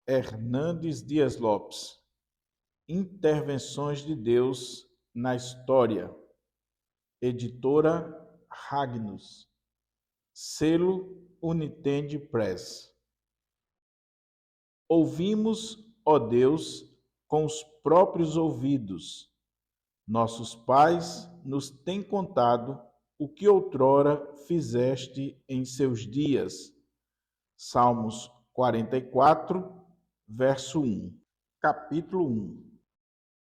Hernandes Dias Lopes. Intervenções de Deus na História. Editora Ragnus. Selo Unitende Press. Ouvimos, ó Deus, com os próprios ouvidos. Nossos pais nos têm contado o que outrora fizeste em seus dias. Salmos 44, verso 1. Capítulo 1.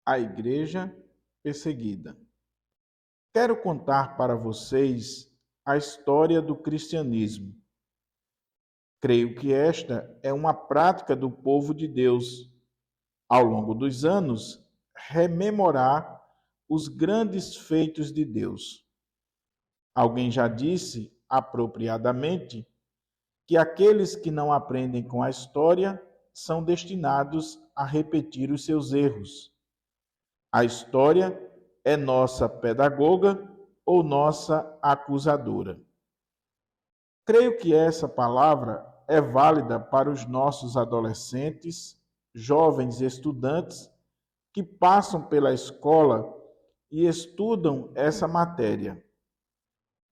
A Igreja Perseguida. Quero contar para vocês a história do cristianismo. Creio que esta é uma prática do povo de Deus, ao longo dos anos, rememorar os grandes feitos de Deus. Alguém já disse, apropriadamente, que aqueles que não aprendem com a história são destinados a repetir os seus erros. A história é nossa pedagoga ou nossa acusadora. Creio que essa palavra é válida para os nossos adolescentes, jovens estudantes que passam pela escola e estudam essa matéria.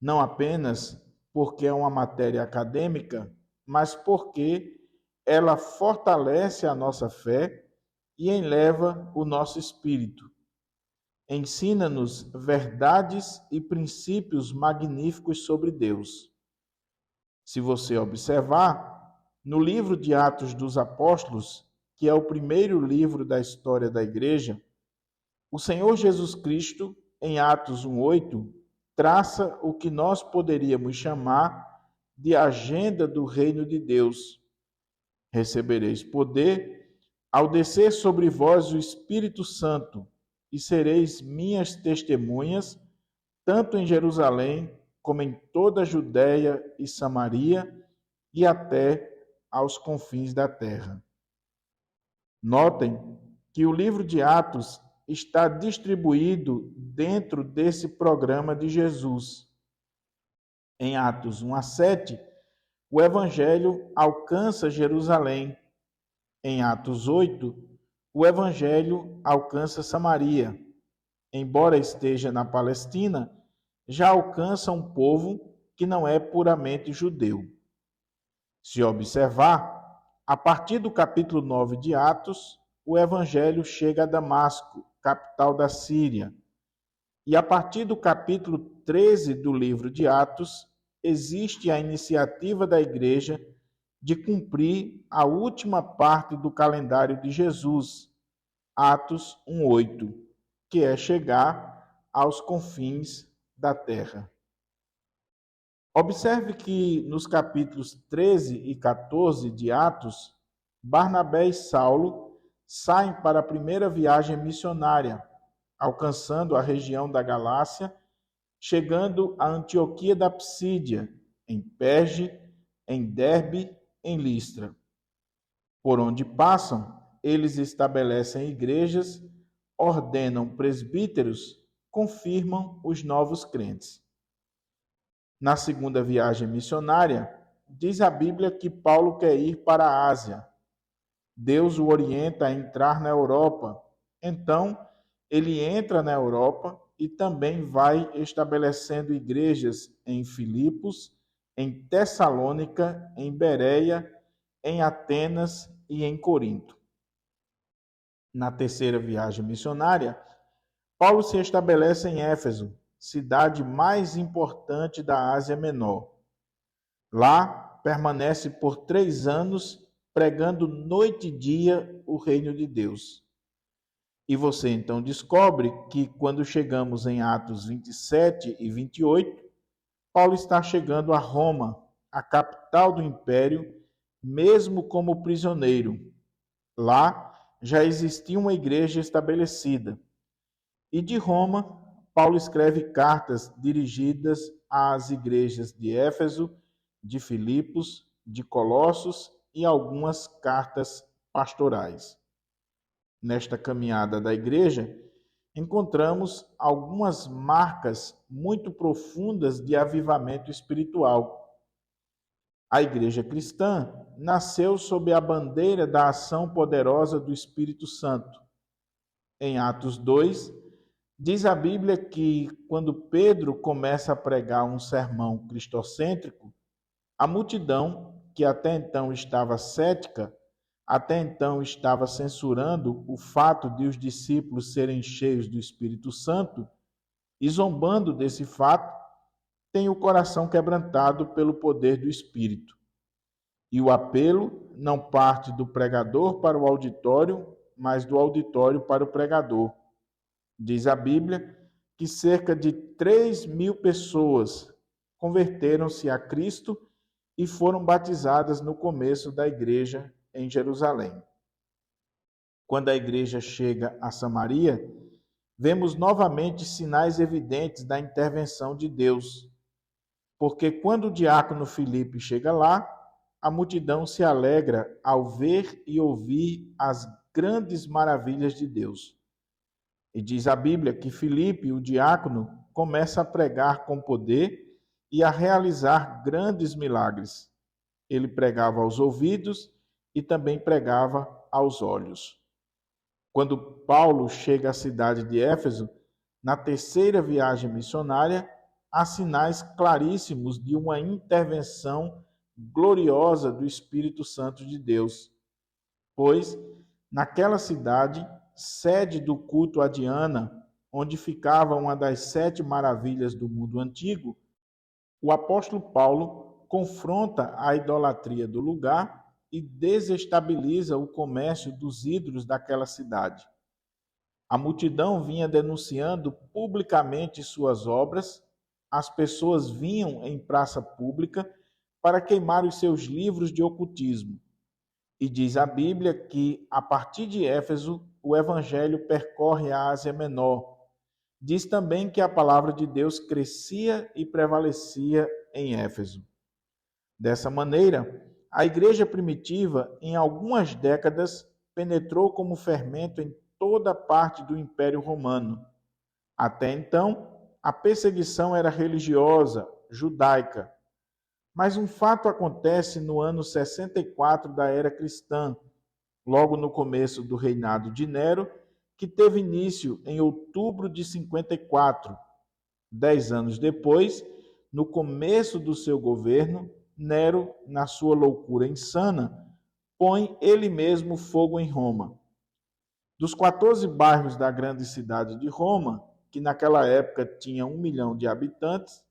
Não apenas porque é uma matéria acadêmica, mas porque ela fortalece a nossa fé e eleva o nosso espírito. Ensina-nos verdades e princípios magníficos sobre Deus. Se você observar, no livro de Atos dos Apóstolos, que é o primeiro livro da história da Igreja, o Senhor Jesus Cristo, em Atos 1:8, traça o que nós poderíamos chamar de agenda do reino de Deus. Recebereis poder ao descer sobre vós o Espírito Santo, e sereis minhas testemunhas, tanto em Jerusalém, como em toda a Judéia e Samaria, e até aos confins da terra. Notem que o livro de Atos está distribuído dentro desse programa de Jesus. Em Atos 1-7, o Evangelho alcança Jerusalém. Em Atos 8, o Evangelho alcança Samaria. Embora esteja na Palestina, já alcança um povo que não é puramente judeu. Se observar, a partir do capítulo 9 de Atos, o Evangelho chega a Damasco, capital da Síria. E a partir do capítulo 13 do livro de Atos, existe a iniciativa da Igreja de cumprir a última parte do calendário de Jesus, Atos 1:8, que é chegar aos confins da terra. Observe que nos capítulos 13 e 14 de Atos, Barnabé e Saulo saem para a primeira viagem missionária, alcançando a região da Galácia, chegando a Antioquia da Psídia, em Perge, em Derbe, em Listra. Por onde passam, eles estabelecem igrejas, ordenam presbíteros, confirmam os novos crentes. Na segunda viagem missionária, diz a Bíblia que Paulo quer ir para a Ásia. Deus o orienta a entrar na Europa. Então, ele entra na Europa e também vai estabelecendo igrejas em Filipos, em Tessalônica, em Bereia, em Atenas e em Corinto. Na terceira viagem missionária, Paulo se estabelece em Éfeso, cidade mais importante da Ásia Menor. Lá, permanece por 3 anos, pregando noite e dia o reino de Deus. E você então descobre que quando chegamos em Atos 27 e 28, Paulo está chegando a Roma, a capital do império, mesmo como prisioneiro. Lá já existia uma igreja estabelecida. E de Roma, Paulo escreve cartas dirigidas às igrejas de Éfeso, de Filipos, de Colossos e algumas cartas pastorais. Nesta caminhada da igreja, encontramos algumas marcas muito profundas de avivamento espiritual. A igreja cristã nasceu sob a bandeira da ação poderosa do Espírito Santo. Em Atos 2, diz a Bíblia que, quando Pedro começa a pregar um sermão cristocêntrico, a multidão, que até então estava cética, até então estava censurando o fato de os discípulos serem cheios do Espírito Santo, e zombando desse fato, tem o coração quebrantado pelo poder do Espírito. E o apelo não parte do pregador para o auditório, mas do auditório para o pregador. Diz a Bíblia que cerca de 3.000 pessoas converteram-se a Cristo e foram batizadas no começo da igreja em Jerusalém. Quando a igreja chega a Samaria, vemos novamente sinais evidentes da intervenção de Deus. Porque quando o diácono Filipe chega lá, a multidão se alegra ao ver e ouvir as grandes maravilhas de Deus. E diz a Bíblia que Filipe, o diácono, começa a pregar com poder e a realizar grandes milagres. Ele pregava aos ouvidos e também pregava aos olhos. Quando Paulo chega à cidade de Éfeso, na terceira viagem missionária, há sinais claríssimos de uma intervenção gloriosa do Espírito Santo de Deus. Pois, naquela cidade, sede do culto a Diana, onde ficava uma das 7 maravilhas do mundo antigo, o apóstolo Paulo confronta a idolatria do lugar e desestabiliza o comércio dos ídolos daquela cidade. A multidão vinha denunciando publicamente suas obras, as pessoas vinham em praça pública para queimar os seus livros de ocultismo. E diz a Bíblia que, a partir de Éfeso, o evangelho percorre a Ásia Menor. Diz também que a palavra de Deus crescia e prevalecia em Éfeso. Dessa maneira, a igreja primitiva, em algumas décadas, penetrou como fermento em toda parte do Império Romano. Até então, a perseguição era religiosa, judaica. Mas um fato acontece no ano 64 da era cristã, logo no começo do reinado de Nero, que teve início em outubro de 54. 10 anos depois, no começo do seu governo, Nero, na sua loucura insana, põe ele mesmo fogo em Roma. Dos 14 bairros da grande cidade de Roma, que naquela época tinha 1 milhão de habitantes,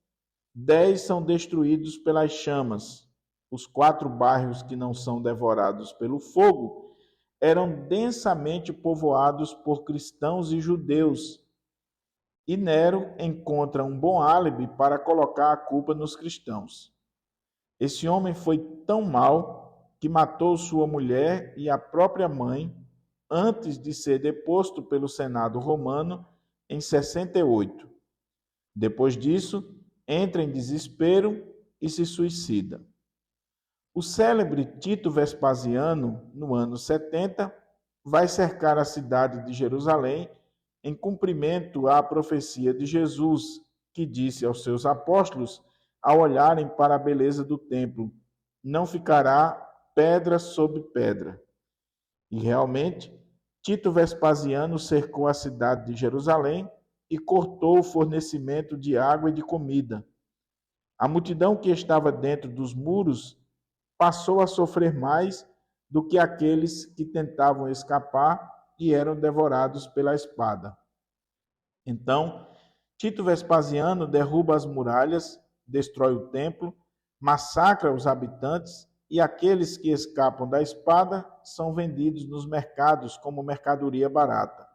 10 são destruídos pelas chamas. Os 4 bairros que não são devorados pelo fogo eram densamente povoados por cristãos e judeus. E Nero encontra um bom álibi para colocar a culpa nos cristãos. Esse homem foi tão mau que matou sua mulher e a própria mãe antes de ser deposto pelo Senado romano em 68. Depois disso, entra em desespero e se suicida. O célebre Tito Vespasiano, no ano 70, vai cercar a cidade de Jerusalém em cumprimento à profecia de Jesus, que disse aos seus apóstolos, ao olharem para a beleza do templo: não ficará pedra sobre pedra. E realmente, Tito Vespasiano cercou a cidade de Jerusalém e cortou o fornecimento de água e de comida. A multidão que estava dentro dos muros passou a sofrer mais do que aqueles que tentavam escapar e eram devorados pela espada. Então, Tito Vespasiano derruba as muralhas, destrói o templo, massacra os habitantes e aqueles que escapam da espada são vendidos nos mercados como mercadoria barata.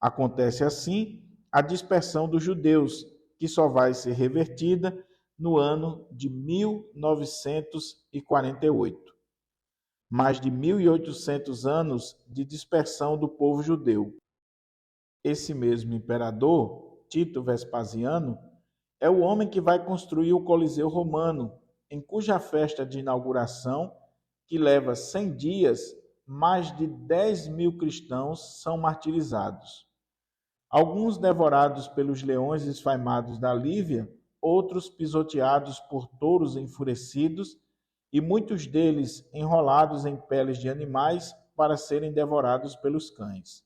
Acontece assim a dispersão dos judeus, que só vai ser revertida no ano de 1948. Mais de 1.800 anos de dispersão do povo judeu. Esse mesmo imperador, Tito Vespasiano, é o homem que vai construir o Coliseu Romano, em cuja festa de inauguração, que leva 100 dias, mais de 10.000 cristãos são martirizados. Alguns devorados pelos leões esfaimados da Lívia, outros pisoteados por touros enfurecidos e muitos deles enrolados em peles de animais para serem devorados pelos cães.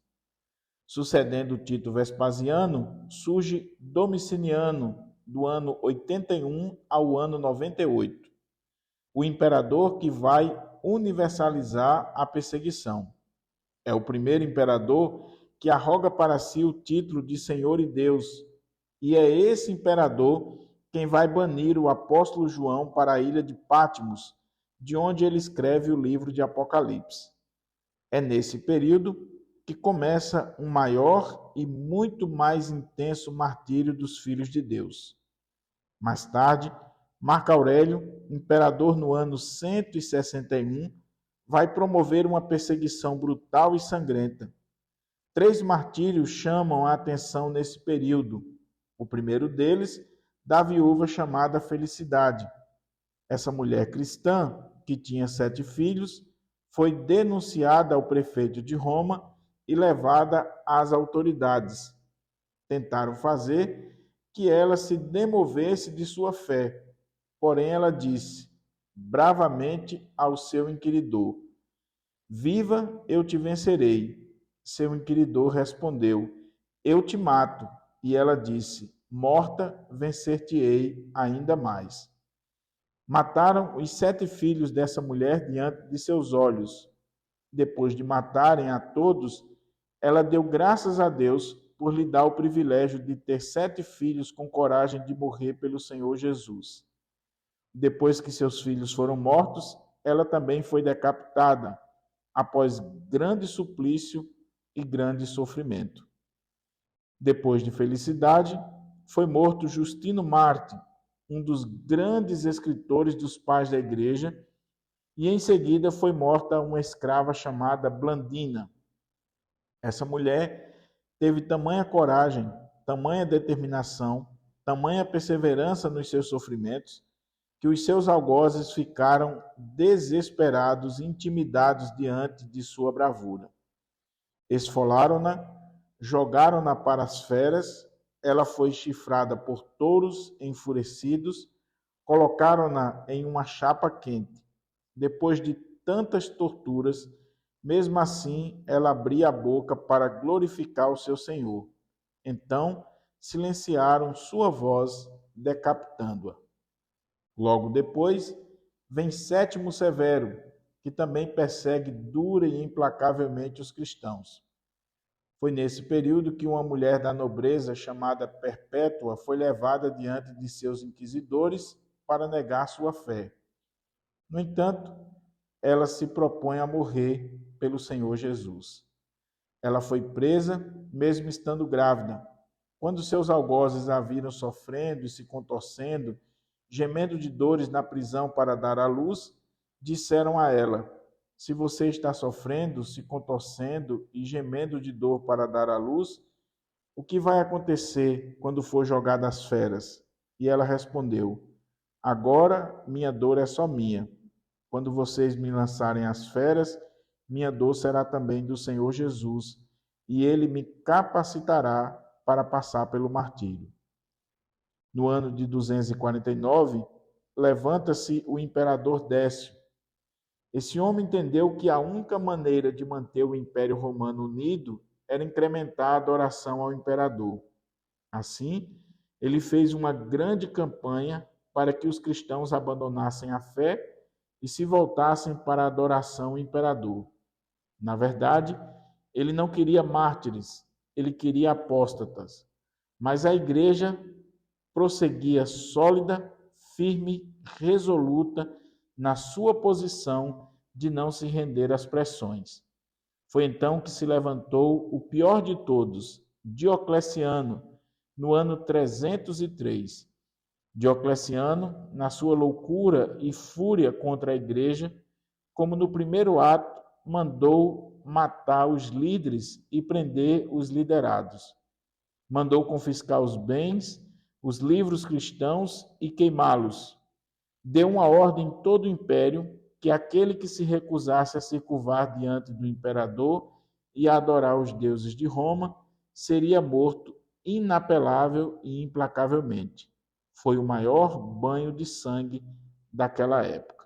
Sucedendo Tito Vespasiano, surge Domiciano, do ano 81 ao ano 98, o imperador que vai universalizar a perseguição. É o primeiro imperador que arroga para si o título de Senhor e Deus, e é esse imperador quem vai banir o apóstolo João para a ilha de Patmos, de onde ele escreve o livro de Apocalipse. É nesse período que começa um maior e muito mais intenso martírio dos filhos de Deus. Mais tarde, Marco Aurélio, imperador no ano 161, vai promover uma perseguição brutal e sangrenta. 3 martírios chamam a atenção nesse período. O primeiro deles, da viúva chamada Felicidade. Essa mulher cristã, que tinha 7 filhos, foi denunciada ao prefeito de Roma e levada às autoridades. Tentaram fazer que ela se demovesse de sua fé, porém ela disse bravamente ao seu inquiridor: Viva, eu te vencerei. Seu inquiridor respondeu: Eu te mato. E ela disse: Morta, vencer-te-ei ainda mais. Mataram os 7 filhos dessa mulher diante de seus olhos. Depois de matarem a todos, ela deu graças a Deus por lhe dar o privilégio de ter 7 filhos com coragem de morrer pelo Senhor Jesus. Depois que seus filhos foram mortos, ela também foi decapitada, após grande suplício e grande sofrimento. Depois de Felicidade, foi morto Justino Marte, um dos grandes escritores dos pais da igreja, e em seguida foi morta uma escrava chamada Blandina. Essa mulher teve tamanha coragem, tamanha determinação, tamanha perseverança nos seus sofrimentos, que os seus algozes ficaram desesperados e intimidados diante de sua bravura. Esfolaram-na, jogaram-na para as feras, ela foi chifrada por touros enfurecidos, colocaram-na em uma chapa quente. Depois de tantas torturas, mesmo assim, ela abria a boca para glorificar o seu Senhor. Então, silenciaram sua voz, decapitando-a. Logo depois, vem Sétimo Severo, que também persegue dura e implacavelmente os cristãos. Foi nesse período que uma mulher da nobreza chamada Perpétua foi levada diante de seus inquisidores para negar sua fé. No entanto, ela se propõe a morrer pelo Senhor Jesus. Ela foi presa, mesmo estando grávida. Quando seus algozes a viram sofrendo e se contorcendo, gemendo de dores na prisão para dar à luz, disseram a ela: Se você está sofrendo, se contorcendo e gemendo de dor para dar à luz, o que vai acontecer quando for jogada às feras? E ela respondeu: Agora minha dor é só minha. Quando vocês me lançarem às feras, minha dor será também do Senhor Jesus, e ele me capacitará para passar pelo martírio. No ano de 249, levanta-se o imperador Décio. Esse homem entendeu que a única maneira de manter o Império Romano unido era incrementar a adoração ao imperador. Assim, ele fez uma grande campanha para que os cristãos abandonassem a fé e se voltassem para a adoração ao imperador. Na verdade, ele não queria mártires, ele queria apóstatas. Mas a igreja prosseguia sólida, firme, resoluta na sua posição de não se render às pressões. Foi então que se levantou o pior de todos, Diocleciano, no ano 303. Diocleciano, na sua loucura e fúria contra a igreja, como no primeiro ato, mandou matar os líderes e prender os liderados. Mandou confiscar os bens, os livros cristãos e queimá-los. Deu uma ordem em todo o império que aquele que se recusasse a se curvar diante do imperador e a adorar os deuses de Roma seria morto inapelável e implacavelmente. Foi o maior banho de sangue daquela época.